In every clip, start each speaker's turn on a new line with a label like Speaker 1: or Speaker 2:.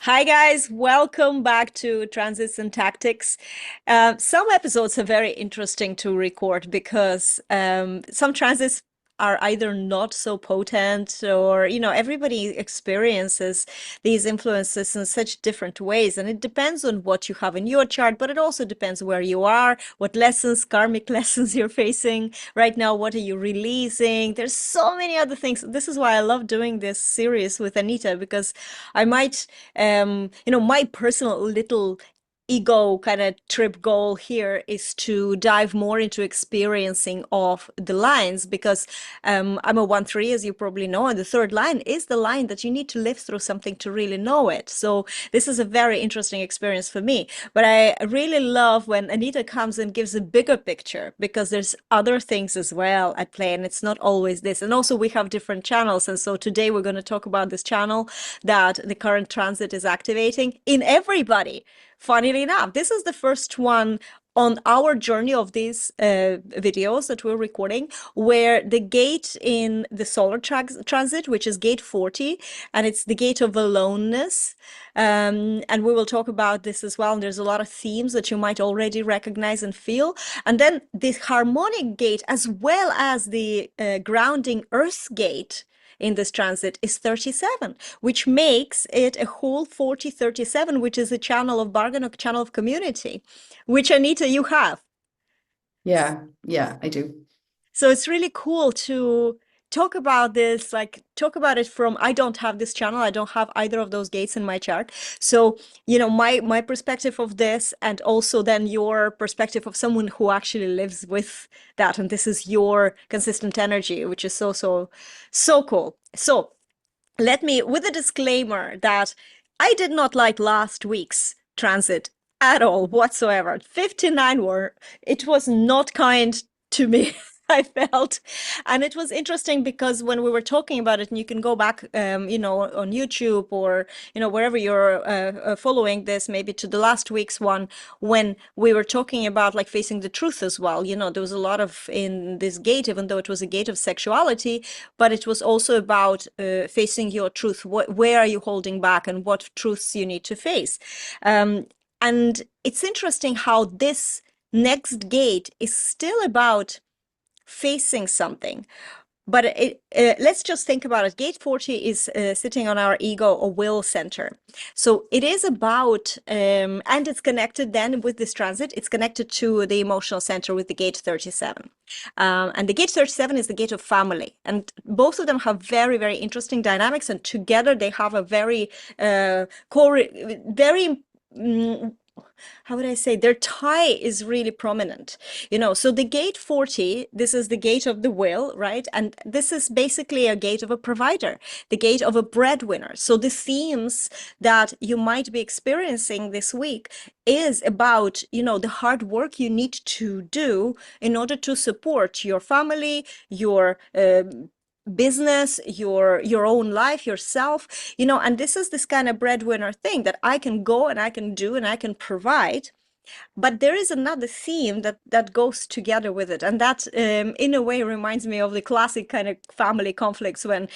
Speaker 1: Hi guys, welcome back to Transits and Tactics. Some episodes are very interesting to record because some transits are either not so potent or, everybody experiences these influences in such different ways. And it depends on what you have in your chart, but it also depends where you are, what lessons, karmic lessons you're facing right now, what are you releasing? There's so many other things. This is why I love doing this series with Anita, because I might my personal little ego kind of trip goal here is to dive more into experiencing of the lines because I'm a 1-3, as you probably know, and the third line is the line that you need to live through something to really know it. So this is a very interesting experience for me. But I really love when Anita comes and gives a bigger picture because there's other things as well at play, and it's not always this. And also we have different channels. And so today we're going to talk about this channel that the current transit is activating in everybody. Funnily enough, this is the first one on our journey of these videos that we're recording, where the gate in the solar transit, which is gate 40, and it's the gate of aloneness. And we will talk about this as well. And there's a lot of themes that you might already recognize and feel. And then the harmonic gate, as well as the grounding earth gate, in this transit is 37, which makes it a whole 4037, which is a channel of bargain, a channel of community, which Anita, you have.
Speaker 2: Yeah, I do.
Speaker 1: So it's really cool to talk about this, like talk about it from, I don't have this channel, I don't have either of those gates in my chart. So, my perspective of this, and also then your perspective of someone who actually lives with that. And this is your consistent energy, which is so cool. So let me, with a disclaimer that I did not like last week's transit at all whatsoever. 59 were, it was not kind to me. I felt, and it was interesting because when we were talking about it, and you can go back, on YouTube or wherever you're following this, maybe to the last week's one, when we were talking about like facing the truth as well. There was a lot of in this gate, even though it was a gate of sexuality, but it was also about facing your truth. Where are you holding back, and what truths you need to face? And it's interesting how this next gate is still about facing something. But let's just think about it. Gate 40 is sitting on our ego or will center. So it is about, and it's connected then with this transit, it's connected to the emotional center with the gate 37. And the gate 37 is the gate of family. And both of them have very, very interesting dynamics. And together they have a very, very, how would I say, their tie is really prominent. So the gate 40, this is the gate of the will, right? And this is basically a gate of a provider, the gate of a breadwinner. So the themes that you might be experiencing this week is about, the hard work you need to do in order to support your family, your business, your own life, yourself, and this is this kind of breadwinner thing that I can go and I can do and I can provide. But there is another theme that goes together with it, and that in a way reminds me of the classic kind of family conflicts when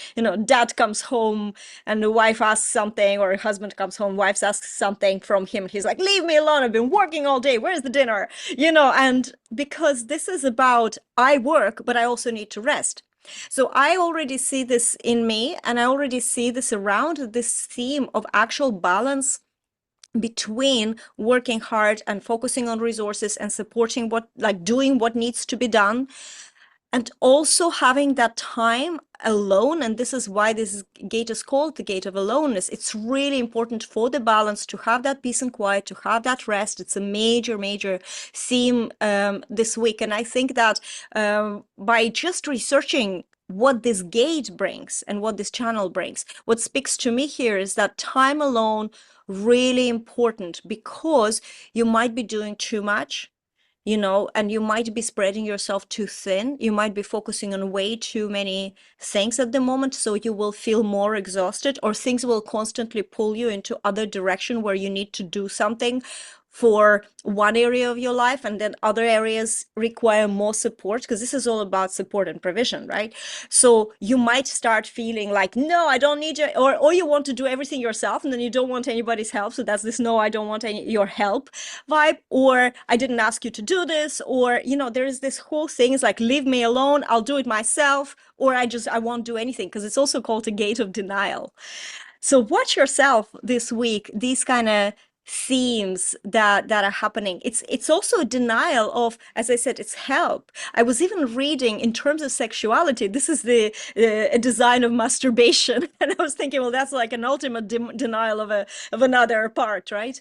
Speaker 1: dad comes home and the wife asks something, or husband comes home, wife asks something from him, he's like, leave me alone, I've been working all day, where's the dinner? And because this is about, I work but I also need to rest. So I already see this in me, and I already see this around this theme of actual balance between working hard and focusing on resources and supporting doing what needs to be done, and also having that time alone. And this is why this gate is called the gate of aloneness. It's really important for the balance to have that peace and quiet, to have that rest. It's a major, major theme this week. And I think that by just researching what this gate brings and what this channel brings, what speaks to me here is that time alone really important, because you might be doing too much, and you might be spreading yourself too thin. You might be focusing on way too many things at the moment, so you will feel more exhausted, or things will constantly pull you into other direction where you need to do something for one area of your life, and then other areas require more support, because this is all about support and provision, right? So you might start feeling like, no, I don't need you, or you want to do everything yourself, and then you don't want anybody's help. So that's this, no, I don't want your help vibe, or I didn't ask you to do this, or, there is this whole thing. It's like, leave me alone, I'll do it myself, or I won't do anything, because it's also called a gate of denial. So watch yourself this week, these kind of themes that are happening. It's also a denial of, as I said, it's help. I was even reading in terms of sexuality, this is the a design of masturbation. And I was thinking, well, that's like an ultimate denial of another part, right?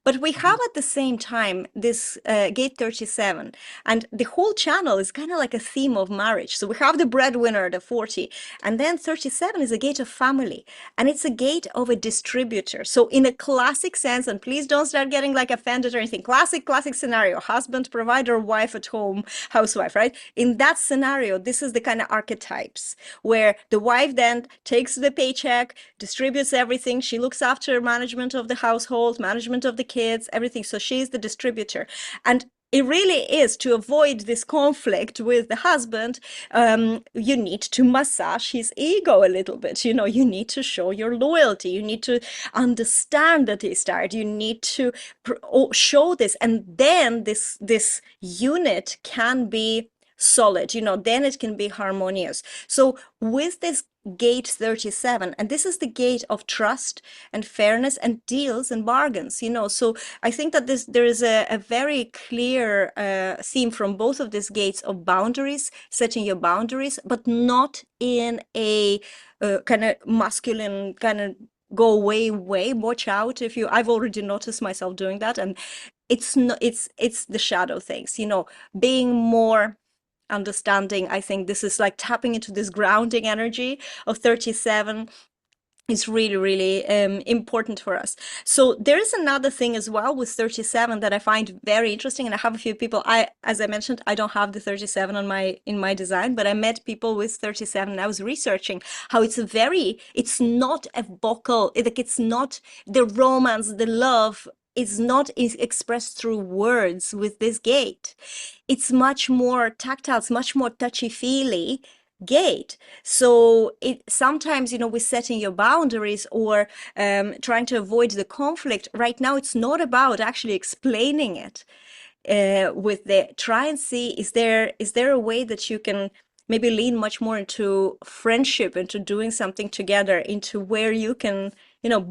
Speaker 1: But we have at the same time this gate 37, and the whole channel is kind of like a theme of marriage. So we have the breadwinner, the 40, and then 37 is a gate of family, and it's a gate of a distributor. So in a classic sense, and please don't start getting like offended or anything, classic scenario, husband, provider, wife at home, housewife, right? In that scenario, this is the kind of archetypes where the wife then takes the paycheck, distributes everything. She looks after management of the household, management of the kids, everything. So she's the distributor. And it really is, to avoid this conflict with the husband, you need to massage his ego a little bit. You need to show your loyalty. You need to understand that he's tired. You need to show this, and then this unit can be solid. Then it can be harmonious. So with this gate 37, and this is the gate of trust and fairness and deals and bargains. So I think that there is a very clear theme from both of these gates of boundaries, setting your boundaries, but not in a kind of masculine kind of go away way. Watch out. If you I've already noticed myself doing that, and it's not it's the shadow things, being more understanding. I think this is like tapping into this grounding energy of 37 is really, really important for us. So there is another thing as well with 37 that I find very interesting, and I have a few people. As I mentioned, I don't have the 37 in my design, but I met people with 37, and I was researching how it's not a vocal, like it's not the romance, the love is not expressed through words with this gate. It's much more tactile, it's much more touchy-feely gate. So it sometimes, with setting your boundaries or trying to avoid the conflict. Right now, it's not about actually explaining it. Try and see, is there a way that you can maybe lean much more into friendship, into doing something together, into where you can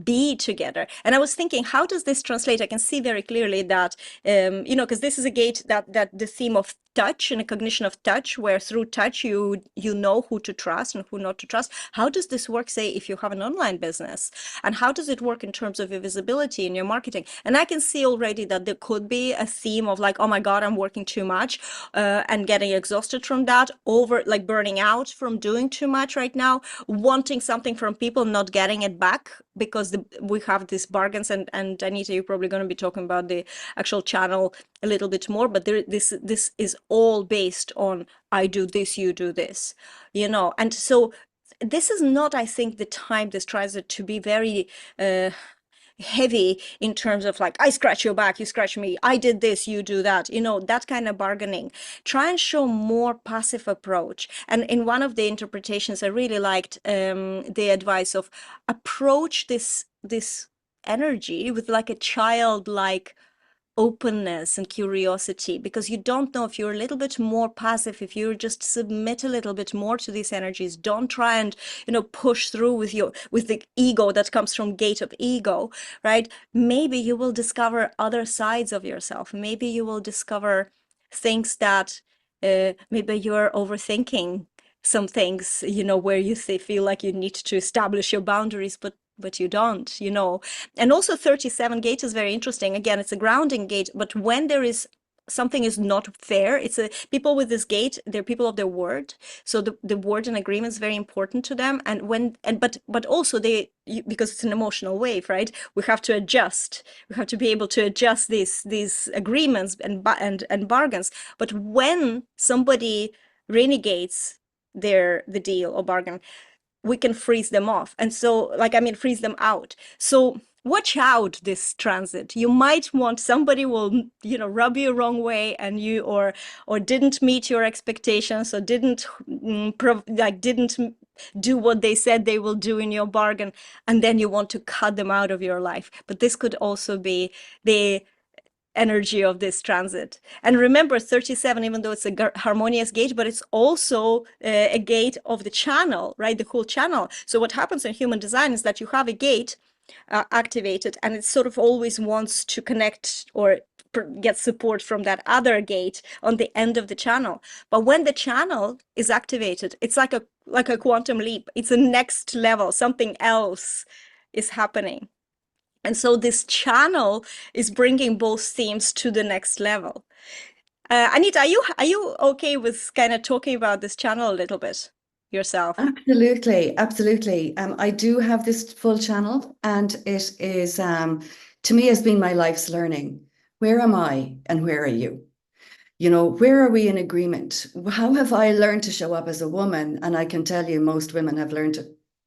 Speaker 1: be together. And I was thinking, how does this translate? I can see very clearly that because this is a gate that the theme of touch and a cognition of touch, where through touch you know who to trust and who not to trust. How does this work, say, if you have an online business, and how does it work in terms of your visibility and your marketing? And I can see already that there could be a theme of like, oh my god, I'm working too much and getting exhausted from that, over like burning out from doing too much right now, wanting something from people, not getting it back, because we have these bargains. And Anita, you're probably going to be talking about the actual channel a little bit more, but this is all based on, I do this, you do this, and so this is not, I think, the time this tries to be very heavy in terms of like, I scratch your back, you scratch me, I did this, you do that, that kind of bargaining. Try and show more passive approach. And in one of the interpretations, I really liked the advice of approach this energy with like a childlike openness and curiosity, because you don't know, if you're a little bit more passive, if you just submit a little bit more to these energies, don't try and push through with the ego that comes from gate of ego, right? Maybe you will discover other sides of yourself. Maybe you will discover things that maybe you're overthinking some things, where you feel like you need to establish your boundaries, but you don't. And also 37 gate is very interesting. Again, it's a grounding gate, but when there is something is not fair, people with this gate, they're people of their word. So the word and agreement is very important to them. But also because it's an emotional wave, right? We have to adjust. We have to be able to adjust these agreements and bargains. But when somebody renegates the deal or bargain, we can freeze them off. And so, freeze them out. So watch out this transit. You might want somebody will, rub you wrong way, and you or didn't meet your expectations, or didn't do what they said they will do in your bargain, and then you want to cut them out of your life. But this could also be the energy of this transit. And remember, 37, even though it's a harmonious gate, but it's also a gate of the channel, right? The whole channel. So what happens in human design is that you have a gate activated, and it sort of always wants to connect or get support from that other gate on the end of the channel. But when the channel is activated, it's like a quantum leap. It's a next level. Something else is happening. And so this channel is bringing both themes to the next level. Anita, are you okay with kind of talking about this channel a little bit yourself?
Speaker 2: Absolutely, absolutely. I do have this full channel, and it is, to me, has been my life's learning. Where am I and where are you? You know, where are we in agreement? How have I learned to show up as a woman? And I can tell you, most women have learned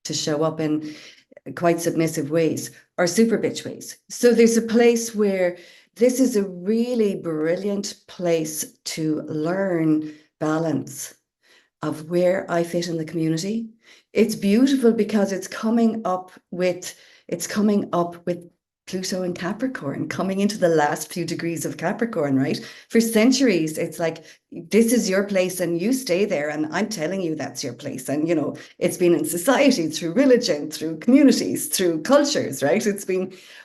Speaker 2: to show up in quite submissive ways or super bitch ways. So there's a place where this is a really brilliant place to learn balance of where I fit in the community. It's beautiful because it's coming up with Pluto and Capricorn, coming into the last few degrees of Capricorn, right? For centuries, it's like, this is your place and you stay there. And I'm telling you that's your place. And, it's been in society, through religion, through communities, through cultures, right?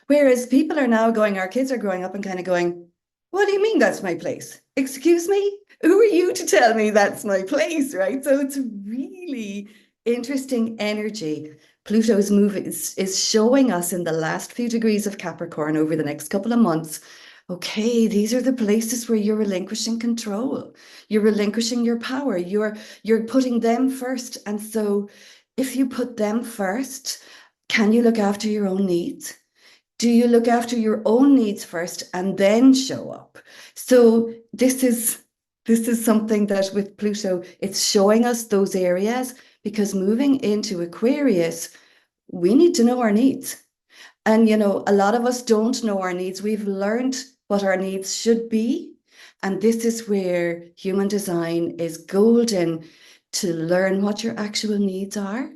Speaker 2: Whereas people are now going, our kids are growing up and kind of going, what do you mean that's my place? Excuse me? Who are you to tell me that's my place, right? So it's really interesting energy. Pluto's move is showing us in the last few degrees of Capricorn over the next couple of months. Okay, these are the places where you're relinquishing control. You're relinquishing your power. You're putting them first. And so if you put them first, can you look after your own needs? Do you look after your own needs first and then show up? So this is something that with Pluto, it's showing us those areas, because moving into Aquarius, we need to know our needs. And a lot of us don't know our needs. We've learned what our needs should be. And this is where human design is golden, to learn what your actual needs are,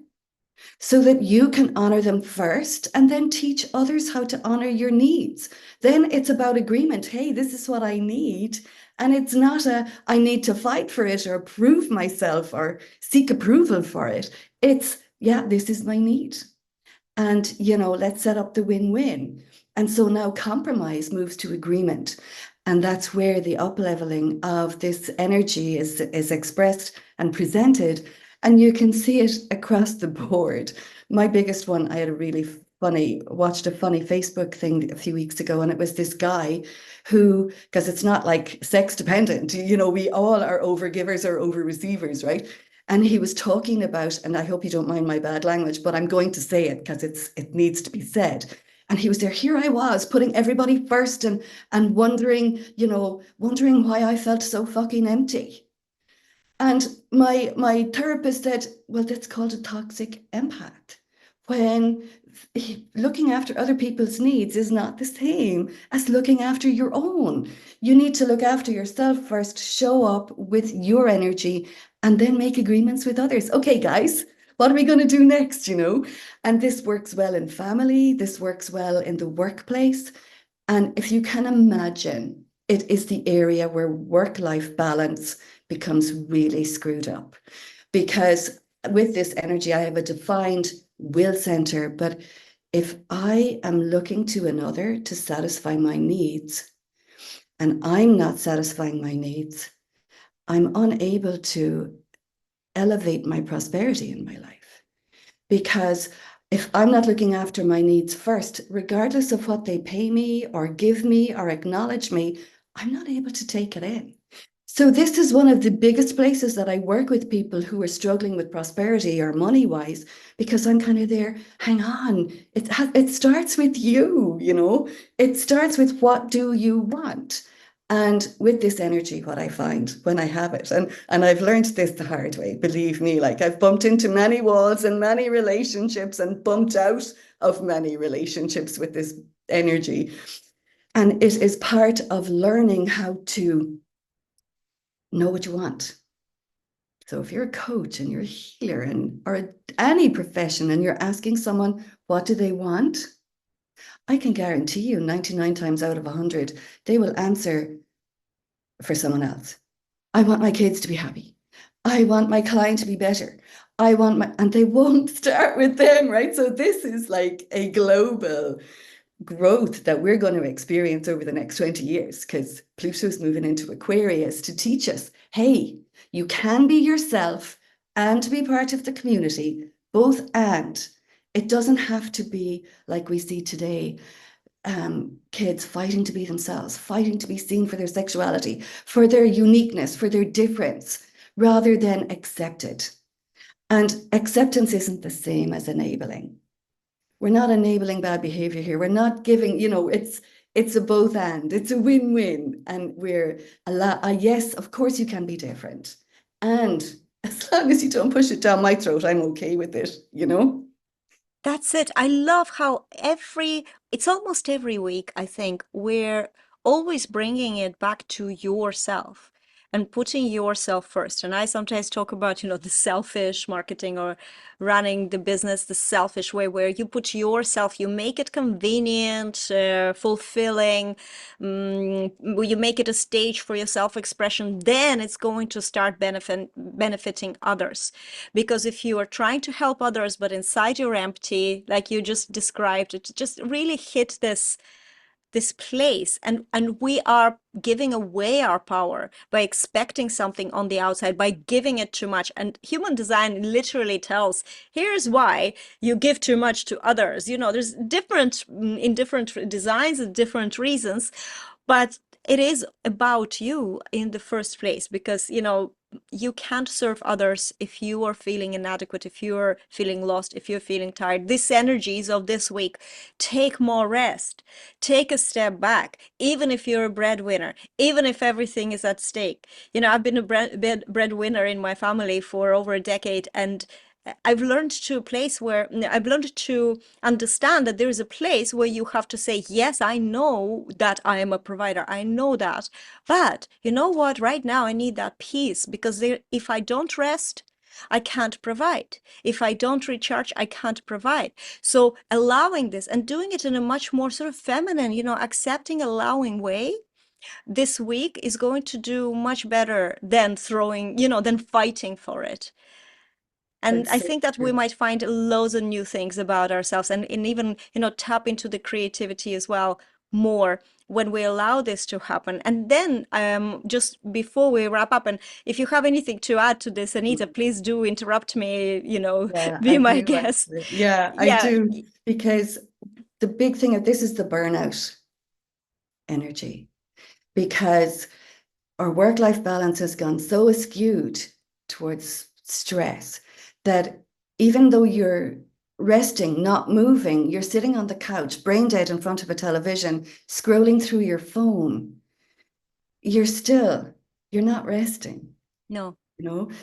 Speaker 2: so that you can honor them first and then teach others how to honor your needs. Then it's about agreement. Hey, this is what I need. And it's not I need to fight for it or prove myself or seek approval for it. It's, yeah, this is my need. And, let's set up the win-win. And so now compromise moves to agreement. And that's where the up-leveling of this energy is expressed and presented. And you can see it across the board. My biggest one, I had watched a funny Facebook thing a few weeks ago, and it was this guy who, because it's not like sex dependent, we all are over givers or over receivers, right? And he was talking about, and I hope you don't mind my bad language, but I'm going to say it because it needs to be said. And he was there. Here I was putting everybody first and wondering why I felt so fucking empty. And my therapist said, well, that's called a toxic empath. When looking after other people's needs is not the same as looking after your own. You need to look after yourself first, show up with your energy, and then make agreements with others. Okay, guys, what are we going to do next? And this works well in family. This works well in the workplace. And if you can imagine, it is the area where work-life balance becomes really screwed up. Because with this energy, I have a defined will center, but if I am looking to another to satisfy my needs, and I'm not satisfying my needs, I'm unable to elevate my prosperity in my life. Because if I'm not looking after my needs first, regardless of what they pay me or give me or acknowledge me, I'm not able to take it in. So this is one of the biggest places that I work with people who are struggling with prosperity or money-wise, because I'm kind of there, hang on, it starts with you, It starts with, what do you want? And with this energy, what I find when I have it, and I've learned this the hard way, believe me, like I've bumped into many walls and many relationships and bumped out of many relationships with this energy. And it is part of learning how to know what you want. So if you're a coach and you're a healer and or any profession and you're asking someone, what do they want? I can guarantee you 99 times out of 100, they will answer for someone else. I want my kids to be happy. I want my client to be better. And they won't start with them, right? So this is like a global growth that we're going to experience over the next 20 years because Pluto's moving into Aquarius to teach us, hey, you can be yourself and be part of the community, both and. It doesn't have to be like we see today, kids fighting to be themselves, fighting to be seen for their sexuality, for their uniqueness, for their difference, rather than accepted. And acceptance isn't the same as enabling. We're not enabling bad behavior here. We're not giving, it's a both and, it's a win-win. And we're yes, of course you can be different. And as long as you don't push it down my throat, I'm okay with it.
Speaker 1: That's it. I love how it's almost every week, I think, we're always bringing it back to yourself and putting yourself first. And I sometimes talk about, the selfish marketing or running the business the selfish way, where you put yourself, you make it convenient, fulfilling, you make it a stage for your self-expression, then it's going to start benefiting others. Because if you are trying to help others, but inside you're empty, like you just described, it just really hit this place, and we are giving away our power by expecting something on the outside, by giving it too much. And human design literally tells, here's why you give too much to others. There's different in different designs and different reasons, but it is about you in the first place, because you can't serve others if you are feeling inadequate, if you're feeling lost, if you're feeling tired. These energies of this week: take more rest, take a step back, even if you're a breadwinner, even if everything is at stake. I've been a breadwinner in my family for over a decade, and I've learned to a place where I've learned to understand that there is a place where you have to say, yes, I know that I am a provider. I know that. But you know what? Right now, I need that peace, because if I don't rest, I can't provide. If I don't recharge, I can't provide. So allowing this and doing it in a much more sort of feminine, accepting, allowing way this week is going to do much better than than fighting for it. And
Speaker 2: That's
Speaker 1: I
Speaker 2: so
Speaker 1: think that we
Speaker 2: true.
Speaker 1: might find loads of new things about ourselves, and even, tap into the creativity as well more when we allow this to happen. And then, just before we wrap up, and if you have anything to add to this, Anita, please do interrupt me,
Speaker 2: Yeah, I
Speaker 1: be my
Speaker 2: do
Speaker 1: guest.
Speaker 2: actually. Yeah, I
Speaker 1: Yeah.
Speaker 2: do. Because the big thing of this is the burnout energy. Because our work-life balance has gone so askewed towards stress that even though you're resting, not moving, you're sitting on the couch, brain dead in front of a television, scrolling through your phone, you're not resting.
Speaker 1: No.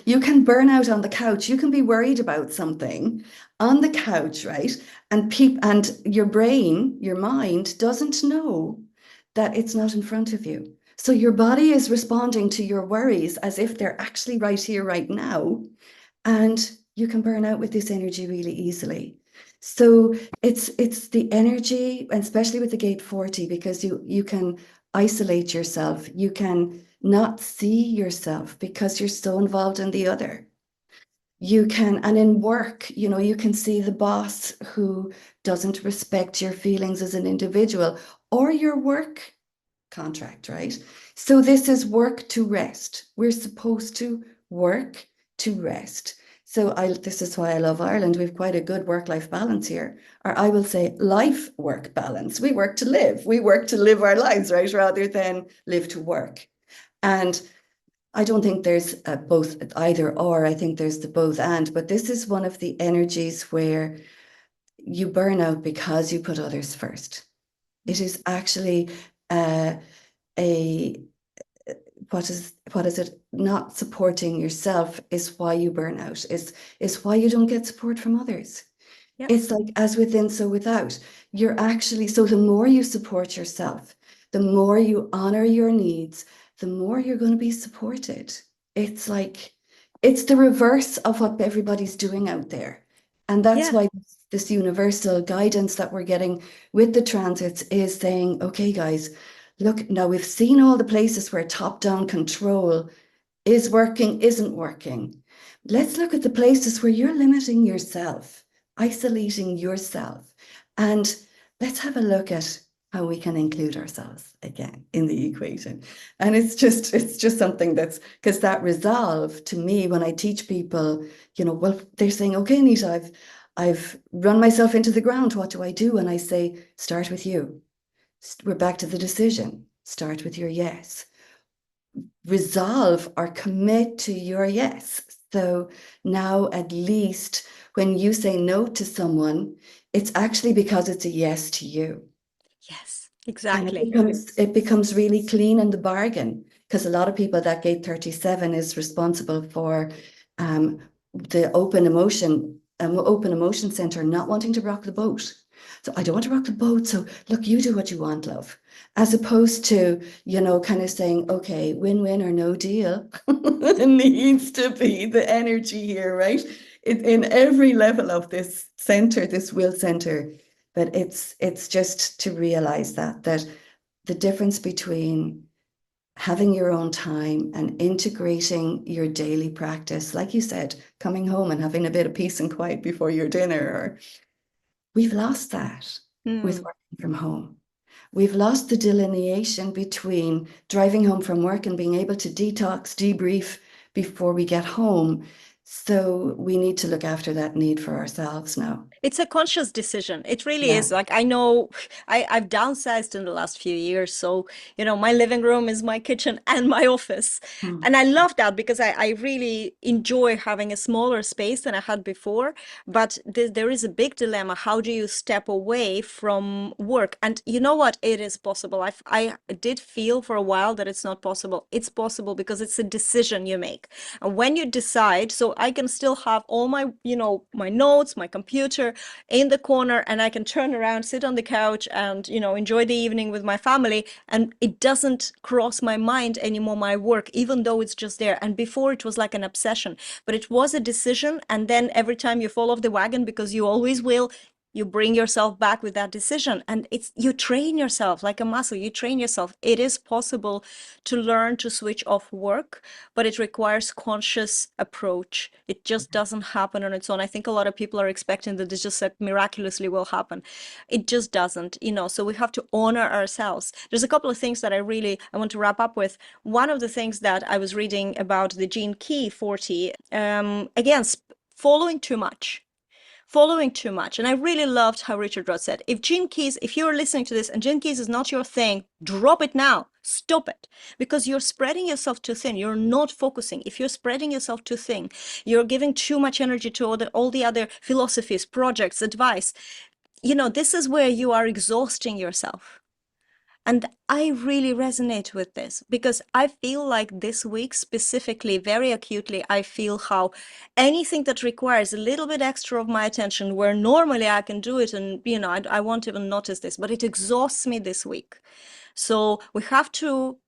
Speaker 2: You can burn out on the couch. You can be worried about something on the couch, right? And your brain, your mind doesn't know that it's not in front of you. So your body is responding to your worries as if they're actually right here, right now. And you can burn out with this energy really easily. So it's the energy, and especially with the gate 40, because you can isolate yourself. You can not see yourself because you're so involved in the other. And in work, you can see the boss who doesn't respect your feelings as an individual or your work contract, right? So this is work to rest. We're supposed to work to rest. So this is why I love Ireland. We've quite a good work-life balance here. Or I will say life-work balance. We work to live. We work to live our lives, right? Rather than live to work. And I don't think there's both either or. I think there's the both and. But this is one of the energies where you burn out because you put others first. It is actually uh, a what is it not supporting yourself is why you burn out, is why you don't get support from others.
Speaker 1: Yeah.
Speaker 2: It's like as within, so without. You're actually, so the more you support yourself, the more you honor your needs, the more you're going to be supported. It's like, it's the reverse of what everybody's doing out there. And that's
Speaker 1: Yeah.
Speaker 2: why this universal guidance that we're getting with the transits is saying, okay, guys, look, now we've seen all the places where top-down control is working, isn't working. Let's look at the places where you're limiting yourself, isolating yourself, and let's have a look at how we can include ourselves again in the equation. And it's just something that's because that resolve to me when I teach people, well, they're saying, okay, Anita, I've run myself into the ground. What do I do? And I say, start with you. We're back to the decision. Start with your yes, resolve or commit to your yes. So now, at least when you say no to someone, it's actually because it's a yes to you.
Speaker 1: Yes,
Speaker 2: And it
Speaker 1: exactly.
Speaker 2: becomes it becomes really clean in the bargain because a lot of people, that gate 37 is responsible for um, the open emotion center not wanting to rock the boat. So I don't want to rock the boat. So look, you do what you want, love. As opposed to, kind of saying, okay, win-win or no deal. It needs to be the energy here, right? In every level of this center, this will center. But it's just to realize that the difference between having your own time and integrating your daily practice, like you said, coming home and having a bit of peace and quiet before your dinner, or we've lost that with
Speaker 1: Mm.
Speaker 2: working from home. We've lost the delineation between driving home from work and being able to detox, debrief before we get home. So we need to look after that need for ourselves now.
Speaker 1: It's a conscious decision. It really
Speaker 2: Yeah.
Speaker 1: is. Like I know I've downsized in the last few years. So, my living room is my kitchen and my office.
Speaker 2: Hmm.
Speaker 1: And I love that because I really enjoy having a smaller space than I had before. But there is a big dilemma. How do you step away from work? And you know what? It is possible. I did feel for a while that it's not possible. It's possible because it's a decision you make. And when you decide, so I can still have all my, my notes, my computer in the corner, and I can turn around, sit on the couch and, enjoy the evening with my family. And it doesn't cross my mind anymore, my work, even though it's just there. And before it was like an obsession, but it was a decision. And then every time you fall off the wagon, because you always will, you bring yourself back with that decision, and you train yourself like a muscle. You train yourself. It is possible to learn to switch off work, but it requires conscious approach. It just doesn't happen on its own. I think a lot of people are expecting that this just like miraculously will happen. It just doesn't, so we have to honor ourselves. There's a couple of things that I want to wrap up with. One of the things that I was reading about the Gene Key 40, again, following too much. Following too much. And I really loved how Richard Roth said, if you're listening to this and Gene Keys is not your thing, drop it now. Stop it. Because you're spreading yourself too thin. You're not focusing. If you're spreading yourself too thin, you're giving too much energy to all the other philosophies, projects, advice. This is where you are exhausting yourself. And I really resonate with this because I feel like this week specifically, very acutely, I feel how anything that requires a little bit extra of my attention, where normally I can do it and, I won't even notice this, but it exhausts me this week. So we have to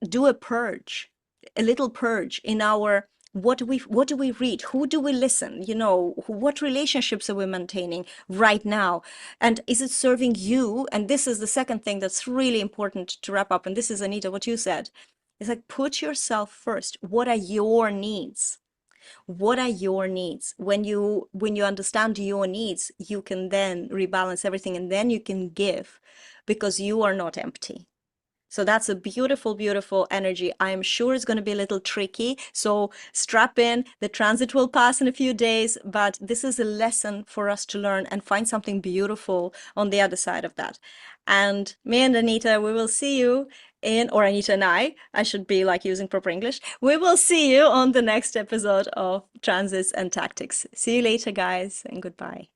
Speaker 1: do a purge, a little purge in our what do we read, who do we listen, what relationships are we maintaining right now, and is it serving you? And this is the second thing that's really important to wrap up, and this is, Anita, what you said. It's like, put yourself first. What are your needs? What are your needs? When you understand your needs, you can then rebalance everything, and then you can give, because you are not empty. So that's a beautiful, beautiful energy. I'm sure it's going to be a little tricky. So strap in. The transit will pass in a few days, but this is a lesson for us to learn and find something beautiful on the other side of that. And me and Anita, we will see you or Anita and I should be like using proper English. We will see you on the next episode of Transits and Tactics. See you later, guys, and goodbye.